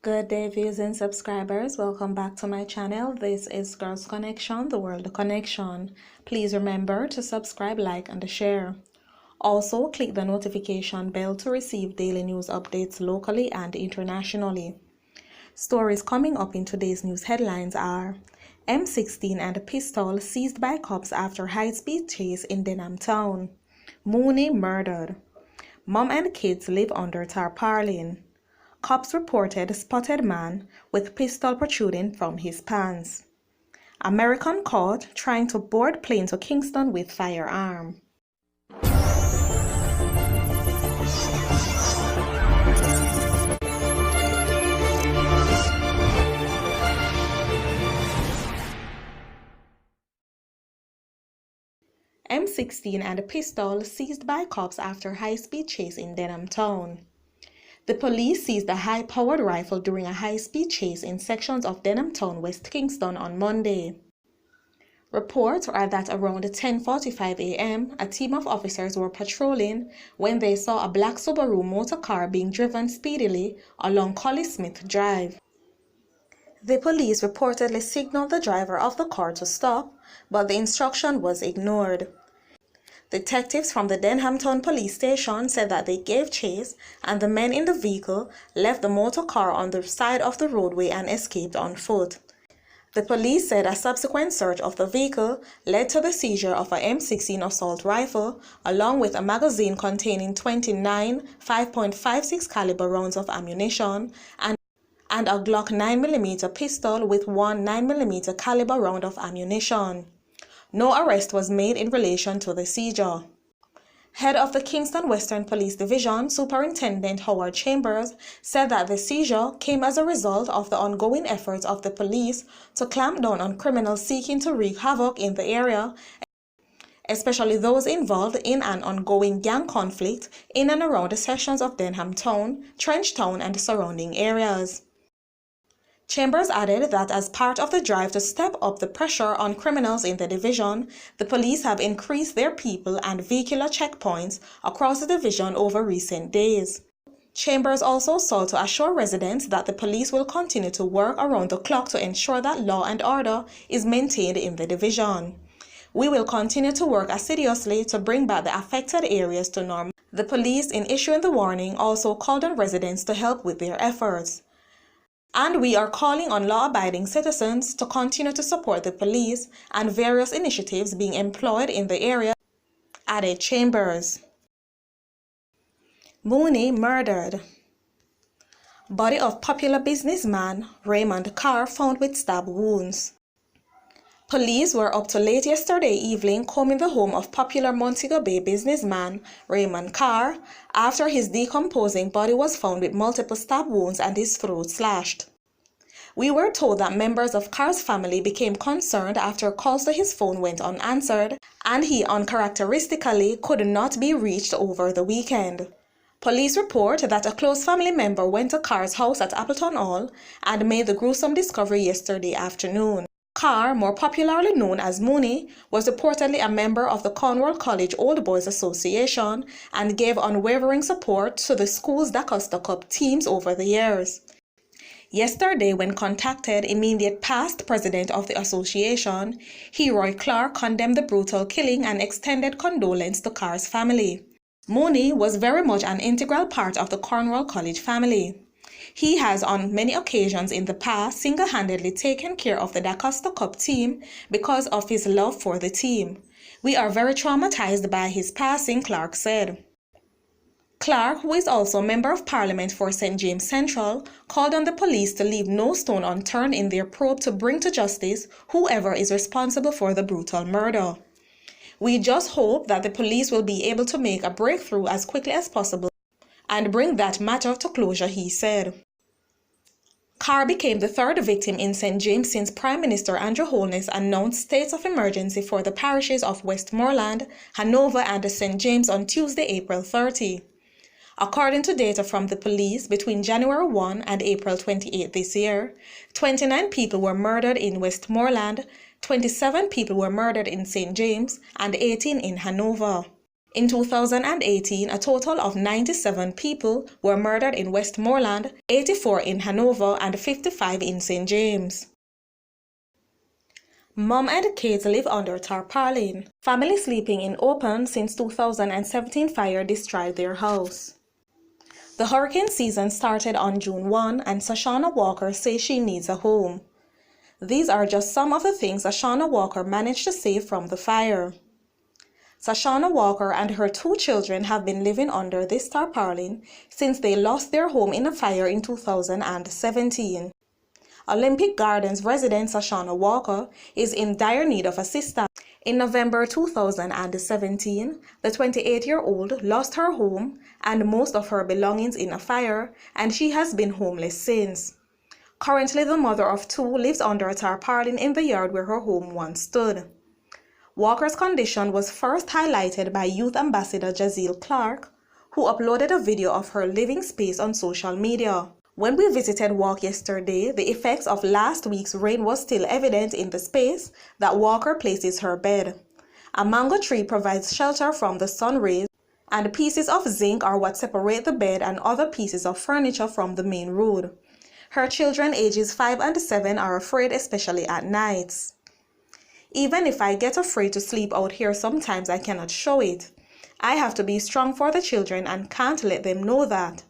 Good day, viewers and subscribers. Welcome back to my channel. This is Girls Connection, the World Connection. Please remember to subscribe, like, and share. Also, click the notification bell to receive daily news updates locally and internationally. Stories coming up in today's news headlines are M16 and a pistol seized by cops after high-speed chase in Denham Town. Mooney murdered. Mom and kids live under Tarpaulin. Cops reported spotted man with pistol protruding from his pants. American caught trying to board plane to Kingston with firearm. M16 and a pistol seized by cops after high-speed chase in Denham Town. The police seized a high-powered rifle during a high-speed chase in sections of Denham Town, West Kingston on Monday. Reports are that around 10:45 a.m., a team of officers were patrolling when they saw a black Subaru motor car being driven speedily along Collie Smith Drive. The police reportedly signaled the driver of the car to stop, but the instruction was ignored. Detectives from the Denham Town Police Station said that they gave chase and the men in the vehicle left the motor car on the side of the roadway and escaped on foot. The police said a subsequent search of the vehicle led to the seizure of a M16 assault rifle along with a magazine containing 29 5.56 caliber rounds of ammunition and a Glock 9mm pistol with one 9mm caliber round of ammunition. No arrest was made in relation to the seizure. Head of the Kingston Western Police Division, Superintendent Howard Chambers, said that the seizure came as a result of the ongoing efforts of the police to clamp down on criminals seeking to wreak havoc in the area, especially those involved in an ongoing gang conflict in and around the sections of Denham Town, Trench Town, and surrounding areas. Chambers added that as part of the drive to step up the pressure on criminals in the division, the police have increased their people and vehicular checkpoints across the division over recent days. Chambers also sought to assure residents that the police will continue to work around the clock to ensure that law and order is maintained in the division. We will continue to work assiduously to bring back the affected areas to normal. The police, in issuing the warning, also called on residents to help with their efforts. And we are calling on law-abiding citizens to continue to support the police and various initiatives being employed in the area, added Chambers. Mooney murdered. Body of popular businessman Raymond Carr found with stab wounds. Police were up to late yesterday evening combing the home of popular Montego Bay businessman Raymond Carr after his decomposing body was found with multiple stab wounds and his throat slashed. We were told that members of Carr's family became concerned after calls to his phone went unanswered and he uncharacteristically could not be reached over the weekend. Police report that a close family member went to Carr's house at Appleton Hall and made the gruesome discovery yesterday afternoon. Carr, more popularly known as Mooney, was reportedly a member of the Cornwall College Old Boys Association and gave unwavering support to the school's DaCosta Cup teams over the years. Yesterday, when contacted, immediate past president of the association, Roy Clark, condemned the brutal killing and extended condolence to Carr's family. Mooney was very much an integral part of the Cornwall College family. He has on many occasions in the past single-handedly taken care of the DaCosta Cup team because of his love for the team. We are very traumatized by his passing, Clark said. Clark, who is also Member of Parliament for St. James Central, called on the police to leave no stone unturned in their probe to bring to justice whoever is responsible for the brutal murder. We just hope that the police will be able to make a breakthrough as quickly as possible and bring that matter to closure, he said. Carr became the third victim in St. James since Prime Minister Andrew Holness announced states of emergency for the parishes of Westmoreland, Hanover, and St. James on Tuesday, April 30. According to data from the police, between January 1 and April 28 this year, 29 people were murdered in Westmoreland, 27 people were murdered in St. James, and 18 in Hanover. In 2018, a total of 97 people were murdered in Westmoreland, 84 in Hanover, and 55 in St. James. Mom and kids live under tarpaulin. Family sleeping in open since 2017 fire destroyed their house. The hurricane season started on June 1 and Sashana Walker says she needs a home. These are just some of the things Sashana Walker managed to save from the fire. Sashana Walker and her 2 children have been living under this tarpaulin since they lost their home in a fire in 2017. Olympic Gardens resident Sashana Walker is in dire need of assistance. In November 2017, the 28-year-old lost her home and most of her belongings in a fire, and she has been homeless since. Currently, the mother of 2 lives under a tarpaulin in the yard where her home once stood. Walker's condition was first highlighted by Youth Ambassador Jazeel Clark, who uploaded a video of her living space on social media. When we visited Walk yesterday, the effects of last week's rain was still evident in the space that Walker places her bed. A mango tree provides shelter from the sun rays, and pieces of zinc are what separate the bed and other pieces of furniture from the main road. Her children ages 5 and 7 are afraid, especially at nights. Even if I get afraid to sleep out here, sometimes I cannot show it. I have to be strong for the children and can't let them know that.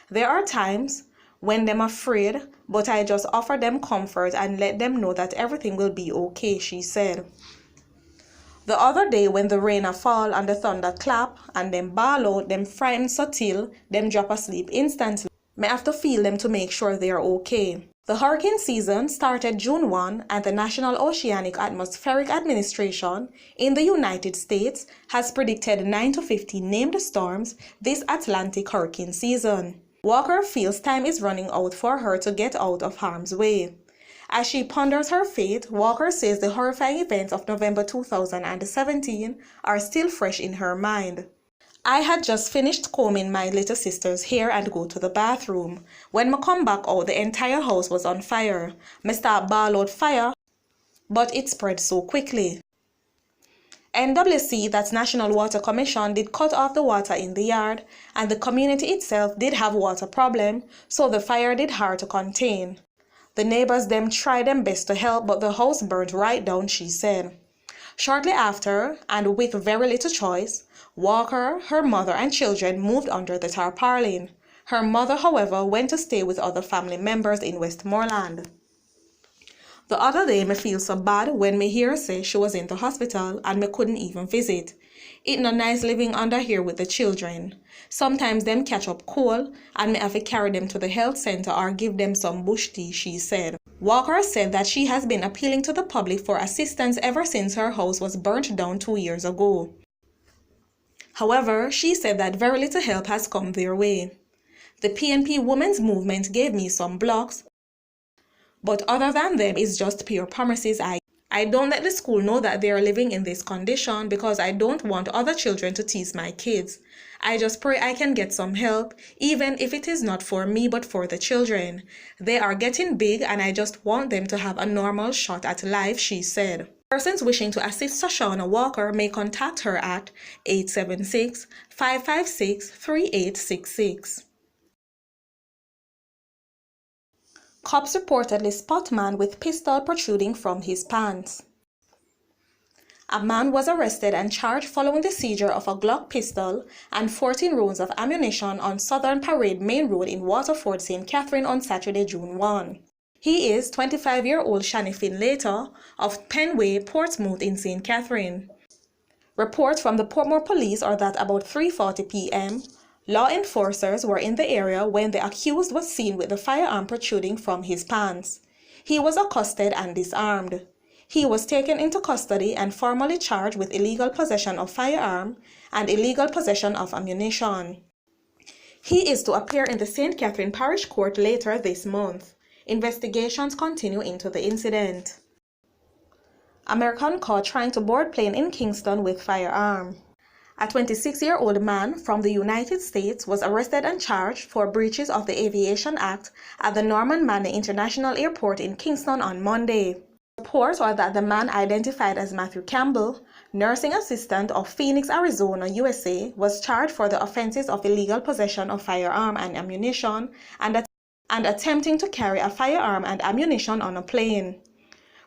There are times when they're afraid, but I just offer them comfort and let them know that everything will be okay, she said. The other day when the rain a fall and the thunder clap and them bawl out, them frightened so till them drop asleep instantly. Me have to feel them to make sure they are okay. The hurricane season started June 1 and the National Oceanic Atmospheric Administration in the United States has predicted 9 to 15 named storms this Atlantic hurricane season. Walker feels time is running out for her to get out of harm's way. As she ponders her fate, Walker says the horrifying events of November 2017 are still fresh in her mind. I had just finished combing my little sister's hair and go to the bathroom. When I come back out, the entire house was on fire. I start bawl out fire, but it spread so quickly. NWC, that's National Water Commission, did cut off the water in the yard, and the community itself did have water problem, so the fire did hard to contain. The neighbors them tried them best to help, but the house burnt right down, she said. Shortly after, and with very little choice, Walker, her mother and children moved under the tarpaulin. Her mother, however, went to stay with other family members in Westmoreland. The other day, me feel so bad when me hear say she was in the hospital and me couldn't even visit. It no nice living under here with the children. Sometimes them catch up cold and me have to carry them to the health center or give them some bush tea, she said. Walker said that she has been appealing to the public for assistance ever since her house was burnt down 2 years ago. However, she said that very little help has come their way. The PNP Women's Movement gave me some blocks, but other than them, it's just pure promises. I don't let the school know that they are living in this condition because I don't want other children to tease my kids. I just pray I can get some help, even if it is not for me but for the children. They are getting big and I just want them to have a normal shot at life, she said. Persons wishing to assist Sashana Walker may contact her at 876-556-3866. Cops reportedly spot man with pistol protruding from his pants. A man was arrested and charged following the seizure of a Glock pistol and 14 rounds of ammunition on Southern Parade Main Road in Waterford, St. Catherine on Saturday, June 1. He is 25-year-old Shani Finlater of Penway, Portsmouth in St. Catherine. Reports from the Portmore Police are that about 3:40 p.m., law enforcers were in the area when the accused was seen with the firearm protruding from his pants. He was accosted and disarmed. He was taken into custody and formally charged with illegal possession of firearm and illegal possession of ammunition. He is to appear in the St. Catherine Parish Court later this month. Investigations continue into the incident. American caught trying to board plane in Kingston with firearm. A 26-year-old man from the United States was arrested and charged for breaches of the Aviation Act at the Norman Manley International Airport in Kingston on Monday. Reports are that the man identified as Matthew Campbell, nursing assistant of Phoenix, Arizona, USA, was charged for the offenses of illegal possession of firearm and ammunition and attempting to carry a firearm and ammunition on a plane.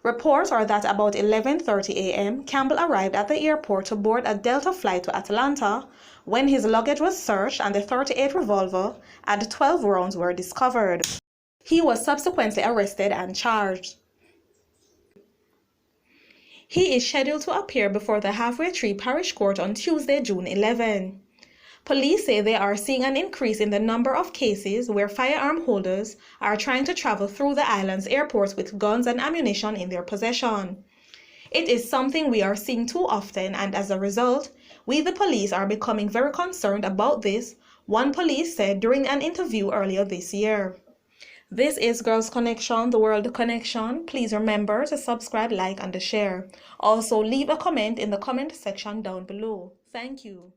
Reports are that about 11:30 a.m., Campbell arrived at the airport to board a Delta flight to Atlanta when his luggage was searched and the .38 revolver and 12 rounds were discovered. He was subsequently arrested and charged. He is scheduled to appear before the Halfway Tree Parish Court on Tuesday, June 11. Police say they are seeing an increase in the number of cases where firearm holders are trying to travel through the island's airports with guns and ammunition in their possession. It is something we are seeing too often, and as a result, we the police are becoming very concerned about this, one police said during an interview earlier this year. This is Girls Connection, the World Connection. Please remember to subscribe, like, and share. Also, leave a comment in the comment section down below. Thank you.